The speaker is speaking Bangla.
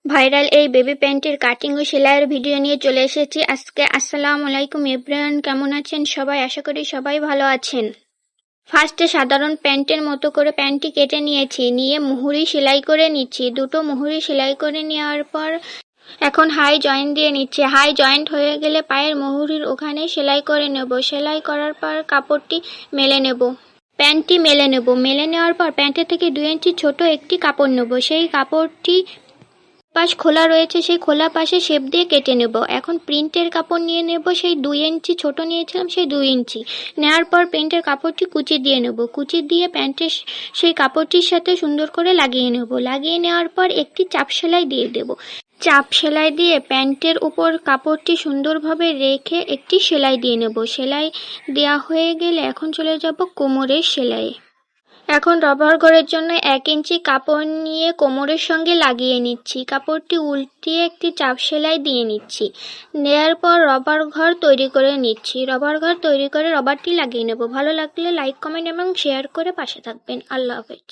ভাইরাল এই বেবি প্যান্টের কাটিং ও সেলাইয়ের ভিডিও নিয়ে চলে এসেছি আজকে। আসসালামু আলাইকুম এভরিওয়ান, কেমন আছেন সবাই? আশা করি সবাই ভালো আছেন। ফার্স্টে সাধারণ প্যান্টের মতো করে প্যান্টটি কেটে নিয়ে মুহুরি সেলাই করে নিচ্ছি। দুটো মুহুরি সেলাই করে নেওয়ার পর এখন হাই জয়েন্ট দিয়ে নিচ্ছি। হাই জয়েন্ট হয়ে গেলে পায়ের মুহুরির ওখানে সেলাই করে নেব। সেলাই করার পর কাপড়টি মেলে নেব। প্যান্টটি মেলে নেব। মেলে নেওয়ার পর প্যান্টের থেকে 2 ইঞ্চি ছোট একটি কাপড় নেব। সেই কাপড়টি পাশ খোলা রয়েছে, সেই খোলা পাশে শেপ দিয়ে কেটে নেব। এখন প্রিন্টের কাপড় নিয়ে নেব। সেই 2 ইঞ্চি ছোট নিয়েছিলাম, সেই 2 ইঞ্চি নেওয়ার পর প্রিন্টের কাপড়টি কুচি দিয়ে নেব। কুচি দিয়ে প্যান্টের সেই কাপড়টির সাথে সুন্দর করে লাগিয়ে নেব। লাগিয়ে নেওয়ার পর একটি চাপ সেলাই দিয়ে দেব। চাপ সেলাই দিয়ে প্যান্টের উপর কাপড়টি সুন্দরভাবে রেখে একটি সেলাই দিয়ে নেব। সেলাই দেওয়া হয়ে গেলে এখন চলে যাব কোমরের সেলাই। এখন রবার ঘরের জন্য 1 ইঞ্চি কাপড় নিয়ে কোমরের সঙ্গে লাগিয়ে নিচ্ছি। কাপড়টি উল্টিয়ে একটি চাপ সেলাই দিয়ে নিচ্ছি। নেয়ার পর রবার ঘর তৈরি করে নিচ্ছি। রবার ঘর তৈরি করে রবারটি লাগিয়ে নেব। ভালো লাগলে লাইক, কমেন্ট এবং শেয়ার করে পাশে থাকবেন। আল্লাহ হাফেজ।